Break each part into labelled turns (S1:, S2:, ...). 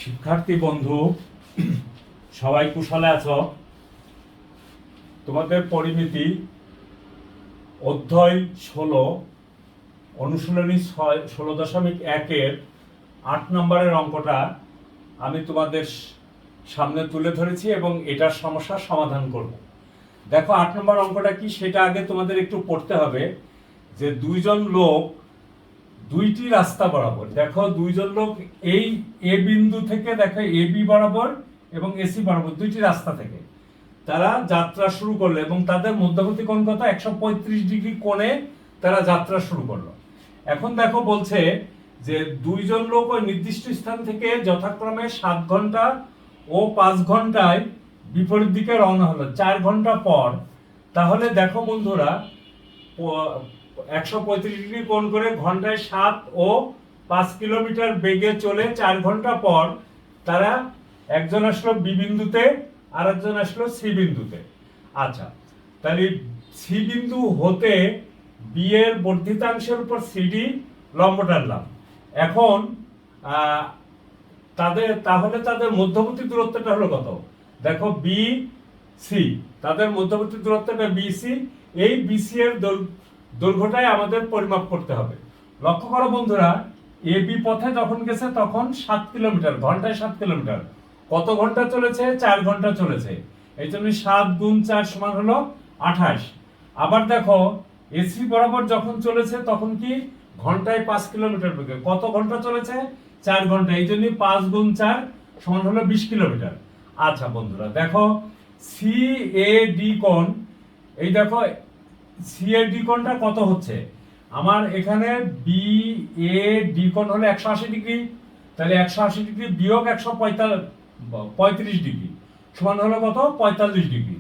S1: শিক্ষার্থী বন্ধু সবাই কুশলে আছো? তোমাদের পরিমিতি অধ্যায় 16 অনুশীলনী 16.1-এর 8 নম্বরের অঙ্কটা আমি তোমাদের সামনে তুলে ধরেছি এবং এটার সমস্যার সমাধান করব। দেখো 8 নম্বর অঙ্কটা কি সেটা আগে তোমাদের একটু পড়তে হবে। যে দুইজন লোক দুইটি রাস্তা বরাবর, দেখো দুইজন লোক এই এ বিন্দু থেকে, দেখো এ বি বরাবর এবং এসি বরাবর দুইটি রাস্তা থেকে তারা যাত্রা শুরু করলো এবং তাদের মধ্যবর্তী কোণ কত 135 ডিগ্রি কোণে তারা যাত্রা শুরু করলো। এখন দেখো বলছে যে দুইজন লোক ওই নির্দিষ্ট স্থান থেকে যথাক্রমে 7 ঘন্টা ও 5 ঘন্টায় বিপরীত দিকে রওনা হলো 4 ঘন্টা পর। তাহলে দেখো বন্ধুরা 135 ডিগ্রি কোণ করে ঘন্টায় 7 ও 5 কিলোমিটার বেগে চলে 4 ঘন্টা পর তারা একজন আসলো বি বিন্দুতে আর একজন আসলো সি বিন্দুতে। আচ্ছা, তাহলে সি বিন্দু হতে বি এর বর্ধিতাংশের উপর সিডি লম্ব টানলাম। এখন তাদের মধ্যবর্তী দূরত্বটা হলো কত? দেখো বি সি, তাদের মধ্যবর্তী দূরত্বটা বিসি। এই বিসি এর দৈর্ঘ্যটাই আমাদের পরিমাপ করতে হবে। লক্ষ্য করো বন্ধুরা, এ বি পথে যখন গেছে তখন 7 কিলোমিটার, ঘন্টায় 7 কিলোমিটার। কত ঘন্টা চলেছে? 4 ঘন্টা চলেছে। এই জন্য 7 গুণ 4 সমান হলো 28। আবার দেখো এসি বরাবর যখন চলেছে তখন কি ঘন্টায় 5 কিলোমিটার বেগে। কত ঘন্টা চলেছে? 4 ঘন্টা। এই জন্য 5 গুণ 4 সমান হলো 20 কিলোমিটার। আচ্ছা বন্ধুরা, দেখো সি এ ডি কোণ, এই দেখো সি এ ডি কোণটা কত হচ্ছে আমার এখানে? বি এ ডি কোণ হলো 180 ডিগ্রি। তাহলে 180 ডিগ্রি বিয়োগ 135 ডিগ্রি সমান হলো কত? 45 ডিগ্রি।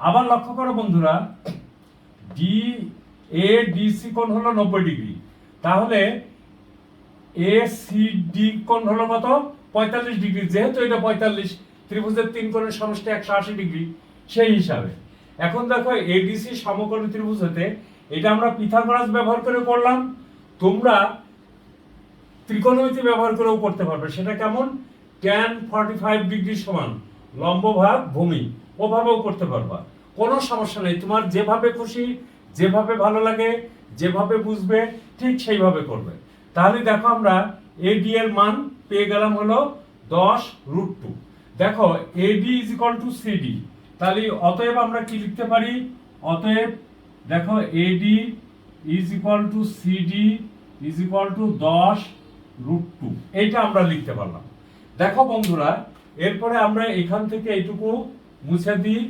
S1: আবার লক্ষ্য করো বন্ধুরা, ডি এ ডি সি কোণ হলো 90 ডিগ্রি। তাহলে এ সি ডি কোণ হলো কত? 45 ডিগ্রি। যেহেতু এটা 45, ত্রিভুজের 3 কোণের সমষ্টি 180 ডিগ্রি, সেই হিসাবে এখন দেখো এডিসি সমকোণী ত্রিভুজ হতে এটা আমরা পিথাগোরাস ব্যবহার করে করলাম। তোমরা ত্রিকোণমিতি ব্যবহার করেও করতে পারবে। সেটা কেমন? tan 45 ডিগ্রি সমান লম্ব ভাগ ভূমি, ওভাবেও করতে পারবা, কোনো সমস্যা নেই। তোমার যেভাবে খুশি, যেভাবে ভালো লাগে, যেভাবে বুঝবে ঠিক সেইভাবে করবে। তাহলে দেখো আমরা এডি এর মান পেয়ে গেলাম হলো 10√2। দেখো এডি ইজ ইকুয়াল টু সিডি, তাহলে অতএব আমরা কি লিখতে পারি? অতএব দেখো এডি is equal two CD is equal two 10√2, এইটা আমরা লিখতে পারলাম। দেখো বন্ধুরা, এরপরে আমরা এখান থেকে এইটুকু মুছে দিই।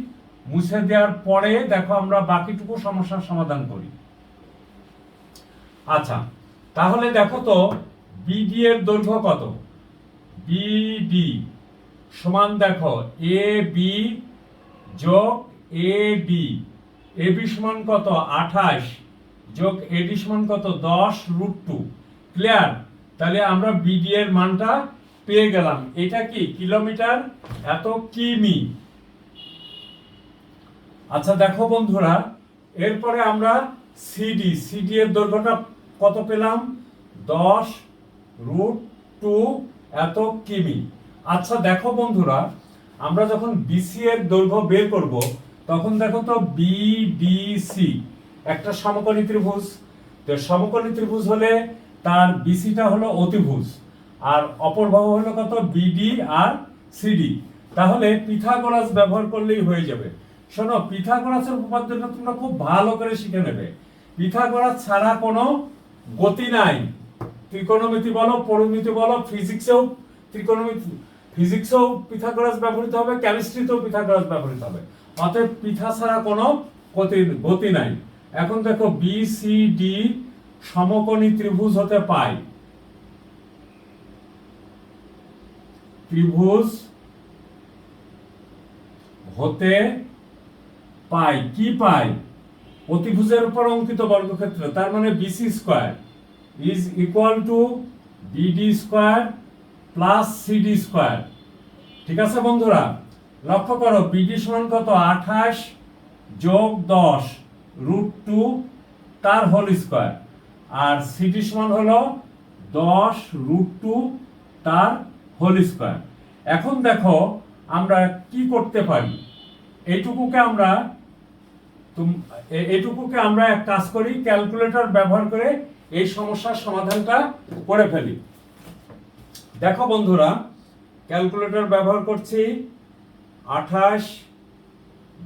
S1: মুছে দেওয়ার পরে দেখো আমরা বাকিটুকু সমস্যার সমাধান করি। আচ্ছা, তাহলে দেখো তো বিডি এর দৈর্ঘ্য কত? বিডি সমান দেখো এ বি যোগ এডি। এবি সমান কত? 28 যোগ এডি সমান কত? 10√2। ক্লিয়ার? তাহলে আমরা বিডি এর মানটা পেয়ে গেলাম। এটা কি কিলোমিটার, এত কিমি। আচ্ছা দেখো বন্ধুরা, এরপরে আমরা সিডি এর দৈর্ঘ্যটা কত পেলাম? 10√2 এত কিমি। আচ্ছা দেখো বন্ধুরা, আমরা যখন বিসি এর দৈর্ঘ্য বের করব তখন দেখো তো বিডিসি একটা সমকোণী ত্রিভুজ। তো সমকোণী ত্রিভুজ হলে তার বিসিটা হলো অতিভুজ আর অপর বাহু হলো কত? বিডি আর সিডি। তাহলে পিথাগোরাস ব্যবহার করলেই হয়ে যাবে। শোনো, পিথাগোরাসের উপপাদ্যটা তোমরা খুব ভালো করে শিখে নেবে। পিথাগোরাস ছাড়া কোনো গতি নাই। ত্রিকোণমিতি বলো, পরিমিতি বলো, ফিজিক্সেও পিথাগোরাস ব্যবহৃত হবে, কেমিস্ট্রিতেও পিথাগোরাস ব্যবহৃত হবে। অতএব পিথা ছাড়া কোনো গতি নাই। এখন দেখো বিসিডি সমকোণী ত্রিভুজ হতে পাই, ত্রিভুজ হতে পাই কি পাই? অতিভুজের উপর অঙ্কিত বর্গক্ষেত্র, তার মানে BC square is equal to BD square plus CD square. ঠিক আছে বন্ধুরা, লক্ষ্য করো বিডি সমান কত? 28 যোগ 10√2 তার হোল স্কয়ার, আর সিডি সমান হলো 10√2 তার হোল স্কয়ার। এখন দেখো আমরা কি করতে পারি, এইটুকুকে আমরা এক কাজ করি, ক্যালকুলেটর ব্যবহার করে এই সমস্যার সমাধানটা করে ফেলি। দেখো বন্ধুরা, ক্যালকুলেটর ব্যবহার করছি। 28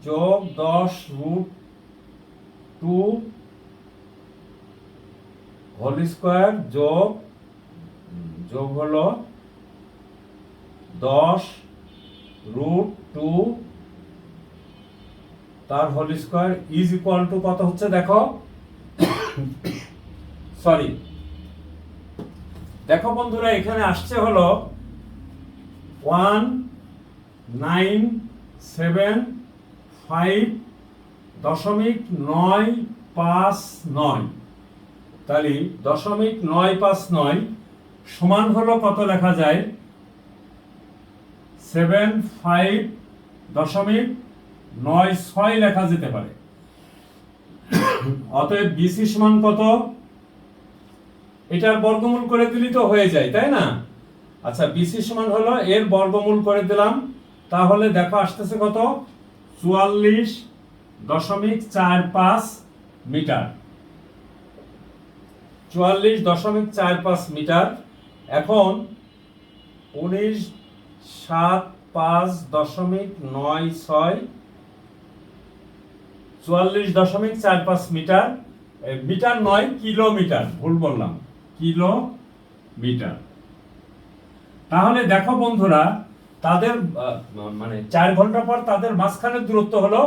S1: যোগ 10 রুট 2 হোল স্কোয়ার যোগ হলো 10 রুট 2 তার whole square is equal to কত হচ্ছে দেখো, সরি দেখো বন্ধুরা, এখানে আসছে হলো 1975.959, তাহলে 0.959 সমান হলো কত লেখা যায়, 75.96 লেখা যেতে পারে। অতএব বিসি সমান কত, এটার বর্গমূল করে দিলি তো হয়ে যায়, তাই না? আচ্ছা, বিসি সমান হলো এর বর্গমূল করে দিলাম, তাহলে দেখো আসতেছে কত, 44.45 মিটার, 44.45 মিটার। এখন 1975.96 44.45 মিটার, মিটার নয় কিলোমিটার, ভুল বললাম, কিলোমিটার। তাহলে দেখো বন্ধুরা, তাদের মানে 4 ঘন্টা পর তাদের মাঝখানের দূরত্ব হলো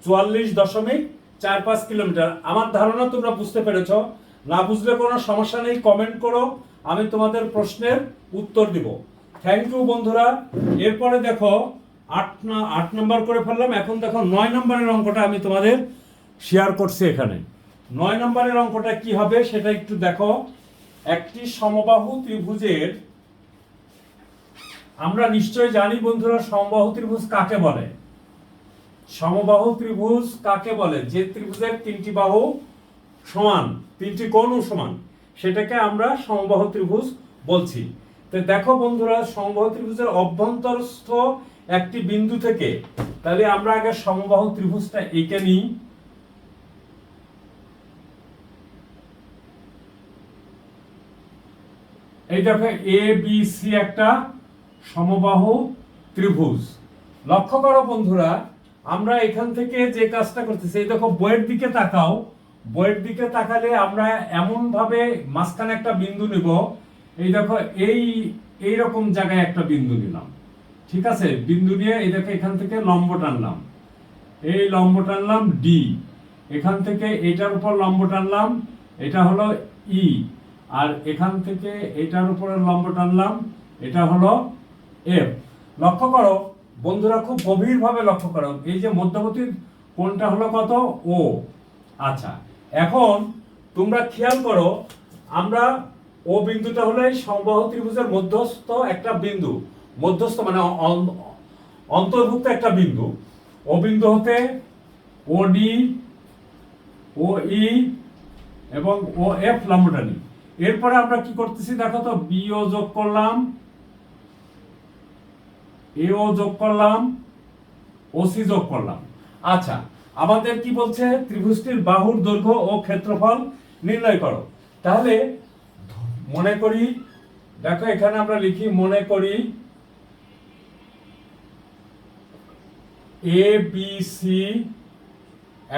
S1: 44.45 কিলোমিটার। আমার ধারণা তোমরা বুঝতে পেরেছো। না বুঝলে কোনো সমস্যা নেই, কমেন্ট করো, আমি তোমাদের প্রশ্নের উত্তর দিব। থ্যাংক ইউ বন্ধুরা। এরপরে দেখো 8 নম্বর করে ফেললাম। এখন দেখো 9 নম্বরের অঙ্কটা আমি তোমাদের শেয়ার করছি এখানে। 9 নম্বরের অঙ্কটা কি হবে সেটা একটু দেখো। একটি সমবাহু ত্রিভুজের, আমরা নিশ্চয়ই জানি বন্ধুরা সমবাহু ত্রিভুজ কাকে বলে। সমবাহু ত্রিভুজ কাকে বলে? যে ত্রিভুজের 3টি বাহু সমান, 3টি কোণও সমান, সেটাকে আমরা সমবাহু ত্রিভুজ বলছি। তো দেখো বন্ধুরা, সমবাহু ত্রিভুজের অভ্যন্তরস্থ একটি বিন্দু থেকে, তাহলে আমরা আগে সমবাহু ত্রিভুজটা এঁকে নিই। এই দেখো এ বি সি একটা সমবাহু ত্রিভুজ। লক্ষ্য করো বন্ধুরা, আমরা এখান থেকে যে কাজটা করতেছি, এই দেখো বইয়ের দিকে তাকাও, বইয়ের দিকে তাকালে আমরা এমন ভাবে মাঝখানে একটা বিন্দু নিব। এই দেখো এই রকম জায়গায় একটা বিন্দু নিলাম, ঠিক আছে? বিন্দু নিয়ে এই দেখো এখান থেকে লম্ব টানলাম, এই লম্ব টানলাম ডি, এখান থেকে এটার উপর লম্ব টানলাম, এটা হলো ই, আর এখান থেকে এটার উপরে লম্ব টানলাম, এটা হলো এফ। লক্ষ্য করো বন্ধুরা, খুব গভীরভাবে লক্ষ্য করো, এই যে মধ্যবর্তী কোণটা হলো কত, ও। আচ্ছা, এখন তোমরা খেয়াল করো, আমরা ও বিন্দুটা হলো এই সমবাহু ত্রিভুজের মধ্যস্থ একটা বিন্দু, মধ্যস্থ মানে অন্তর্ভুক্ত একটা বিন্দু। ও বিন্দু হতে ও ডি, ও ই এবং ও এফ লম্ব টানি। এরপরে আমরা কি করতেছি দেখো তো, বিও যোগ করলাম, এও যোগ করলাম, ওসি যোগ করলাম। আচ্ছা, আমাদের কি বলছে, ত্রিভুজটির বাহুর দৈর্ঘ্য ও ক্ষেত্রফল নির্ণয় করো। তাহলে মনে করি, দেখো এখানে আমরা লিখি, মনে করি এ বি সি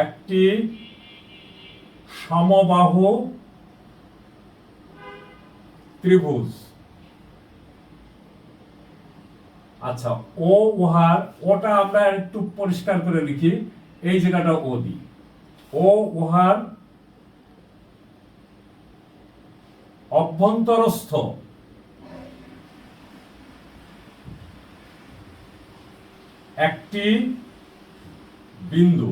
S1: একটি সমবাহু ত্রিভুজ। আচ্ছা, ও উহার, ওটা আমরা একটু পরিষ্কার করে লিখি, এই জায়গাটা ও দিই, ও উহার অভ্যন্তরস্থ একটি বিন্দু।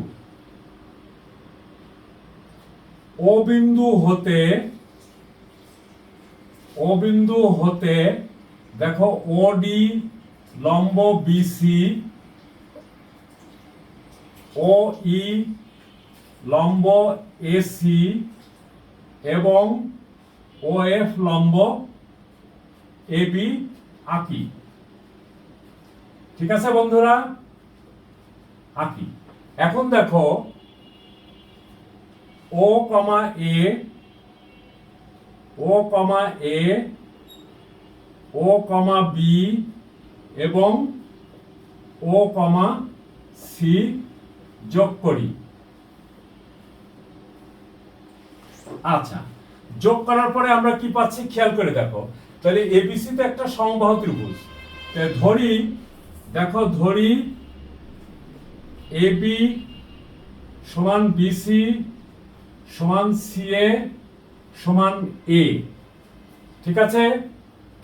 S1: ও বিন্দু হতে দেখো ওডি লম্ব বিসি, ও ই লম্ব এসি এবং ও এফ লম্ব এবি আঁকি। ঠিক আছে বন্ধুরা, আঁকি। এখন দেখো ও কমা এ, ও কমা এ, ও কমা বি এবং ও কমা সি যোগ করি। আচ্ছা, যোগ করার পরে আমরা কি পাচ্ছি খেয়াল করে দেখো। তাহলে এবিসি তো একটা সমবাহু ত্রিভুজ। ধরি, দেখো ধরি এবি সমান বিসি সমান সিএ সমান এ। ঠিক আছে,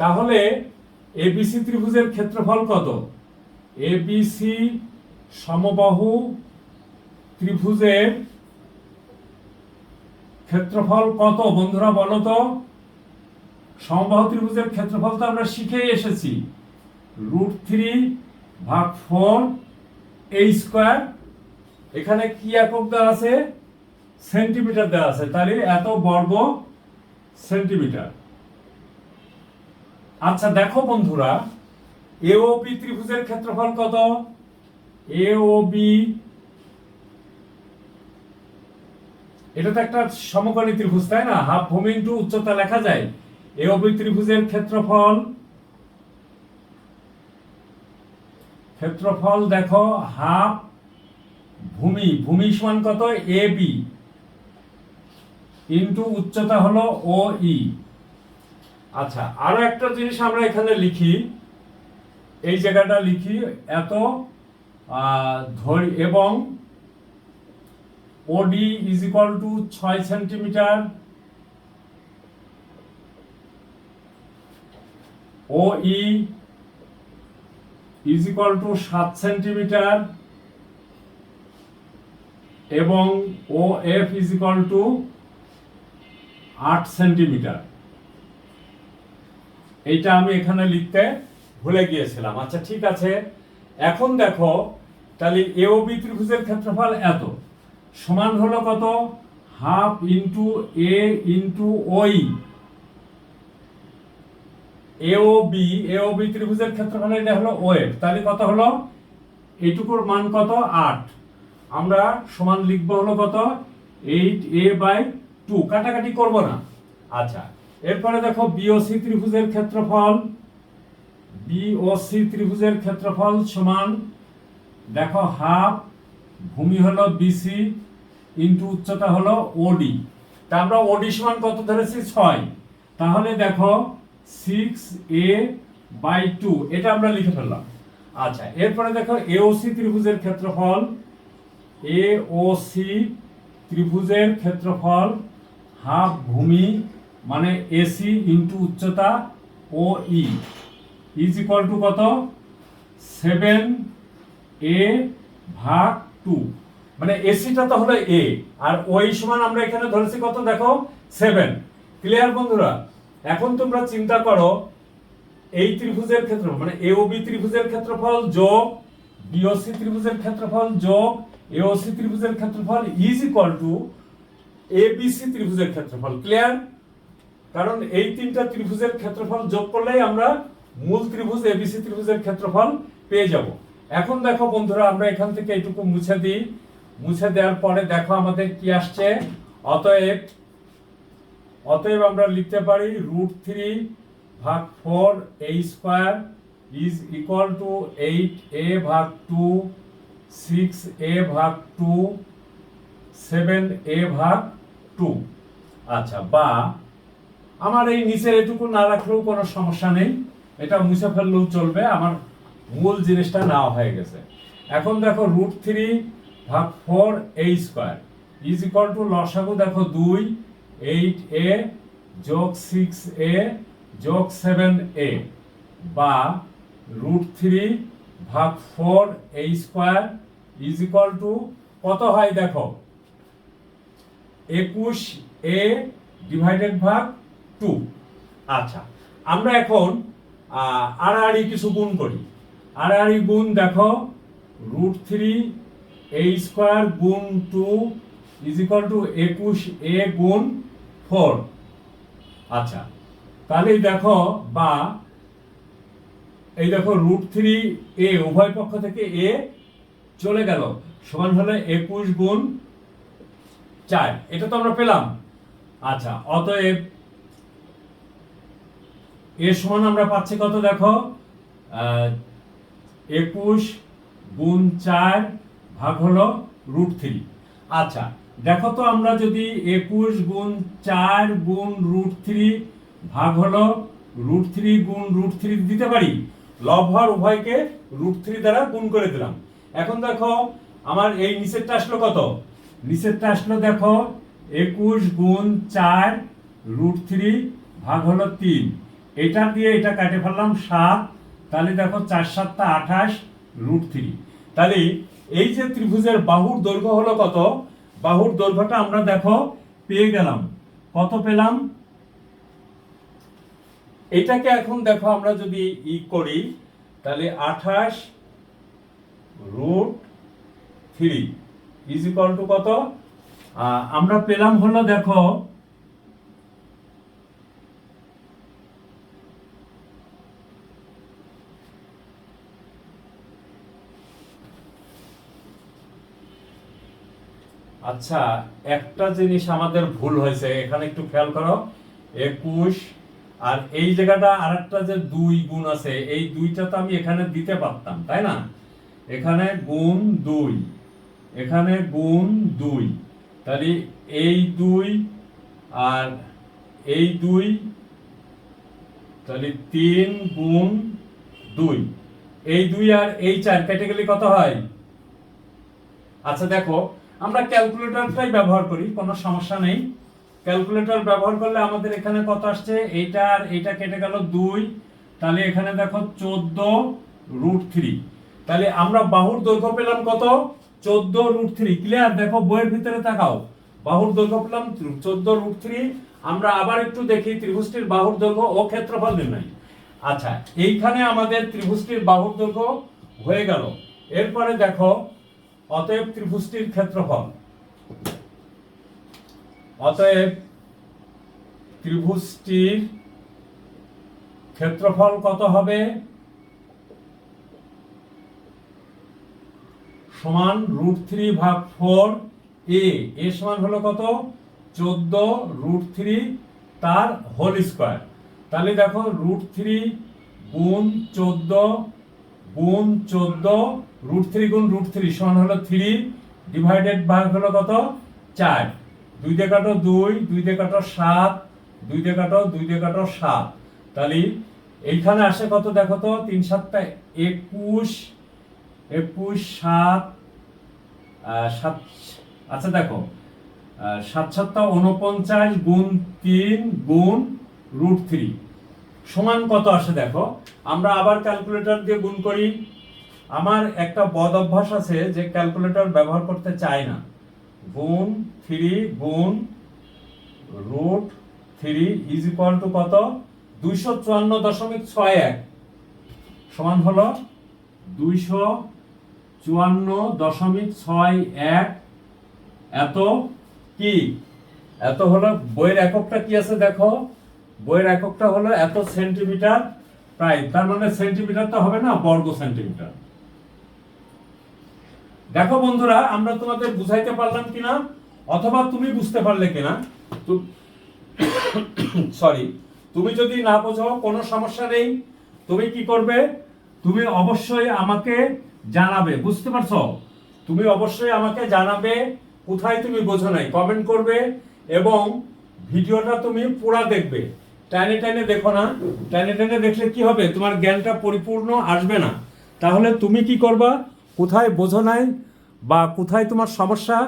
S1: তাহলে এবিসি ত্রিভুজের ক্ষেত্রফল কত? এবিসি সমবাহু ত্রিভুজের ক্ষেত্রফল কত বন্ধুরা বলো তো? সমবাহু ত্রিভুজের ক্ষেত্রফল তো আমরা শিখেই এসেছি, √3/4 a স্কয়ার। এখানে কি একক দেওয়া আছে? সেন্টিমিটার দেওয়া আছে, তাহলে এত বর্গ সেন্টিমিটার। আচ্ছা দেখো বন্ধুরা, এওবি ত্রিভুজের ক্ষেত্রফল কত? এওবি, এটা তো একটা সমকোণী ত্রিভুজ তাই না? হাফ ভূমি ইনটু উচ্চতা লেখা যায়। এওবি ত্রিভুজের ক্ষেত্রফল, ক্ষেত্রফল দেখো হাফ ভূমি, ভূমি সমান কত? এ বি ইনটু উচ্চতা হলো ও ই। আচ্ছা, আরো একটা জিনিস আমরা এখানে লিখি, এই জায়গাটা লিখি, এত ধরি এবং OD is equal to 6 centimetre, O E is equal to 7 centimetre এবং O F is equal to 8 centimetre. এইটা আমি এখানে লিখতে ভুলে গিয়েছিলাম। আচ্ছা ঠিক আছে, এখন দেখো তাহলে এওবি ত্রিভুজের ক্ষেত্রফল এত সমান হলো কত? হাফ ইন্টু এ ইন্টু ওই। এওবি, এওবি ত্রিভুজের ক্ষেত্রফল এটা হলো ওএফ, তাহলে কত হলো? এইটুকুর মান কত? 8। আমরা সমান লিখবো হলো কত? 8a/2, কাটাকাটি করব না। আচ্ছা, এরপরে দেখো বিওসি ত্রিভুজের ক্ষেত্রফল, বিওসি ত্রিভুজের ক্ষেত্রফল সমান দেখো হাফ ভূমি হলো বিসি ইনটু উচ্চতা হলো ওডি। তা আমরা ওডি সমান কত ধরেছি? 6। তাহলে দেখো 6a/2, এটা আমরা লিখে ফেললাম। আচ্ছা, এরপরে দেখো এওসি ত্রিভুজের ক্ষেত্রফল, এওসি ত্রিভুজের ক্ষেত্রফল হাফ ভূমি মানে এসি ইনটু উচ্চতা ও ই ইজ ইকুয়াল টু কত? 7a/2, মানে এসিটা তো হলো এ আর ওই সমান আমরা এখানে ধরেছি কত দেখো? 7। ক্লিয়ার বন্ধুরা? এখন তোমরা চিন্তা করো, এই ত্রিভুজের ক্ষেত্রফল মানে এওবি ত্রিভুজের ক্ষেত্রফল যোগ বিওসি ত্রিভুজের ক্ষেত্রফল যোগ এওসি ত্রিভুজের ক্ষেত্রফল ইজ ইকুয়াল টু এবিসি ত্রিভুজের ক্ষেত্রফল। ক্লিয়ার? কারণ এই তিনটা ত্রিভুজের ক্ষেত্রফল যোগ করলেই আমরা মূল ত্রিভুজ এবিসি ত্রিভুজের ক্ষেত্রফল পেয়ে যাব। এখন দেখো বন্ধুরা, আমরা এখান থেকে এইটুকু মুছে দিই। মুছে দেওয়ার পরে দেখো আমাদের কি আসছে। অতএব আমরা লিখতে পারি √3/4 a square is equal two 8a/2, 6a/2, 7a/2। আচ্ছা, বা আমার এই নিচের এটুকু না রাখলেও কোনো সমস্যা নেই, এটা মুছে ফেললেও চলবে, আমার মূল জিনিসটা নেওয়া হয়ে গেছে। এখন দেখো √3/4 a square is equal two লসাগু দেখো 2, 8a যোগ 6a যোগ 7a, বা √3/4 a square is equal to কত হয় দেখো? 21a ডিভাইডেড ভাগ 2। আচ্ছা, আমরা এখন আড়াআড়ি কিছু গুণ করি। আড়াআড়ি গুণ দেখো √3a স্কয়ার গুণ 2 ইজ ইকুয়াল টু 21a গুণ 4। আচ্ছা, তাহলে দেখো, বা এই দেখো √3a উভয় পক্ষ থেকে a চলে গেল, সমান হলো 21 গুণ 4। এটা তো আমরা পেলাম। আচ্ছা, অতএব এর সমান আমরা পাচ্ছি কত দেখো, 21 গুণ 4 ভাগ হলো √3। আচ্ছা দেখো তো, আমরা যদি 21 গুণ 4 গুণ √3 ভাগ হলো √3 গুণ √3 দিতে পারি, লব হর উভয়কে √3 দ্বারা গুণ করে দিলাম। এখন দেখো আমার এই নিচেরটা আসলো কত, নিচেরটা আসলো দেখো 21 গুণ 4 √3 ভাগ হলো 3। এটা দিয়ে এটা কাটে ফেললাম 7, তাহলে দেখো 4 7 28 √3। তাহলে এই যে ত্রিভুজের বাহুর দৈর্ঘ্য হলো কত, বাহুর দৈর্ঘ্যটা আমরা দেখো পেয়ে গেলাম। কত পেলাম, এটাকে এখন দেখো আমরা যদি করি, তাহলে 28 √3 ইজ ইকুয়াল টু কত, আমরা পেলাম হলো দেখো আচ্ছা একটা জিনিস আমাদের ভুল হয়েছে এখানে, একটু খেয়াল করো। 21 আর এই জায়গাটা আরেকটা যে 2 গুণ আছে, এই 2টা তো আমি এখানে দিতে পারতাম, তাই না? এখানে গুণ 2, এখানে গুণ 2, তাহলে এই 2 আর এই 2, তাহলে 3 গুণ 2, এই 2 আর এই 4 কেটে গেলে কত হয়? আচ্ছা দেখো, আমরা ক্যালকুলেটরটাই ব্যবহার করি, কোনো সমস্যা নেই। ক্যালকুলেটর ব্যবহার করলে আমাদের এখানে কত আসছে, এইটা আর এইটা কেটে গেল 2, তাহলে এখানে দেখো 14 √3। তাহলে আমরা বাহুর দৈর্ঘ্য পেলাম কত, 14 √3। ক্লিয়ার? দেখো বইয়ের ভিতরে তাকাও, বাহুর দৈর্ঘ্য পেলাম 14 √3। আমরা আবার একটু দেখি ত্রিভুজটির বাহুর দৈর্ঘ্য ও ক্ষেত্রফল নির্ণয়। আচ্ছা, এইখানে আমাদের ত্রিভুজটির বাহুর দৈর্ঘ্য হয়ে গেল। এরপরে দেখো, অতএব ত্রিভুজটির ক্ষেত্রফল, অতএব ত্রিভুজটির ক্ষেত্রফল কত হবে, সমান √3 ভাগ 4 a। এ সমান হলো কত, 14 √3 তার হোল স্কয়ার। তাহলে দেখো √3 গুণ 14 গুণ 14, √3 গুণ √3 সমান হলো 3, ডিভাইডেড ভাগ হলো কত, 4। 2 দিয়ে কাটো 2, 2 দিয়ে কাটো 7, 2 দিয়ে কাটো 2 দিয়ে কাটো 7। তাহলে এইখানে আসে কত দেখো তো, 3 7 21, 21 7 7। আচ্ছা দেখো 7 7 49 গুণ 3 গুণ √3 সমান কত আসে দেখো। আমরা আবার ক্যালকুলেটর দিয়ে গুণ করি। আমার একটা বদ অভ্যাস আছে যে ক্যালকুলেটর ব্যবহার করতে চাই না। গুণ 3 গুণ √3 ইজ ইকুয়াল টু কত, 254.61 সমান হলো 254.61। এত কি, এত হলো বইয়ের এককটা কি আছে দেখো, বইয়ের এককটা হলো এত সেন্টিমিটার প্রায়, তার মানে সেন্টিমিটার তো হবে না, বর্গ সেন্টিমিটার। দেখো বন্ধুরা, আমরা তোমাদের বুঝাইতে পারলাম কিনা, অথবা তুমি বুঝতে পারলে কিনা। সরি, তুমি যদি না বোঝো কোনো সমস্যা নেই, তুমি কি করবে, তুমি অবশ্যই আমাকে জানাবে। বুঝতে পারছো? তুমি অবশ্যই আমাকে জানাবে কোথায় তুমি বোঝো নাই, কমেন্ট করবে। এবং ভিডিওটা তুমি পুরা দেখবে, টাইনে টাইনে দেখো না। টাইনে টাইনে দেখলে কি হবে, তোমার জ্ঞানটা পরিপূর্ণ আসবে না। তাহলে তুমি কি করবা, কোথায় বোঝো নাই বা কোথায় তোমার সমস্যা,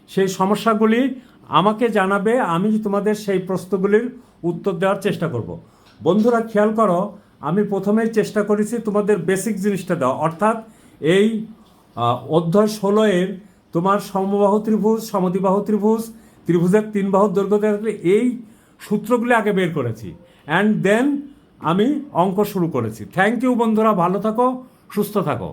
S1: সেই সমস্যাগুলি আমাকে জানাবে, আমি তোমাদের সেই প্রশ্নগুলির উত্তর দেওয়ার চেষ্টা করব। বন্ধুরা খেয়াল করো, আমি প্রথমেই চেষ্টা করেছি তোমাদের বেসিক জিনিসটা দেওয়া, অর্থাৎ এই অধ্যায় 16 তোমার সমবাহু ত্রিভুজ, সমদ্বিবাহু ত্রিভুজ, ত্রিভুজের 3 বাহুর দৈর্ঘ্য দেখলে এই সূত্রগুলি আগে বের করেছি, অ্যান্ড দেন আমি অঙ্ক শুরু করেছি। থ্যাংক ইউ বন্ধুরা, ভালো থাকো, সুস্থ থাকো।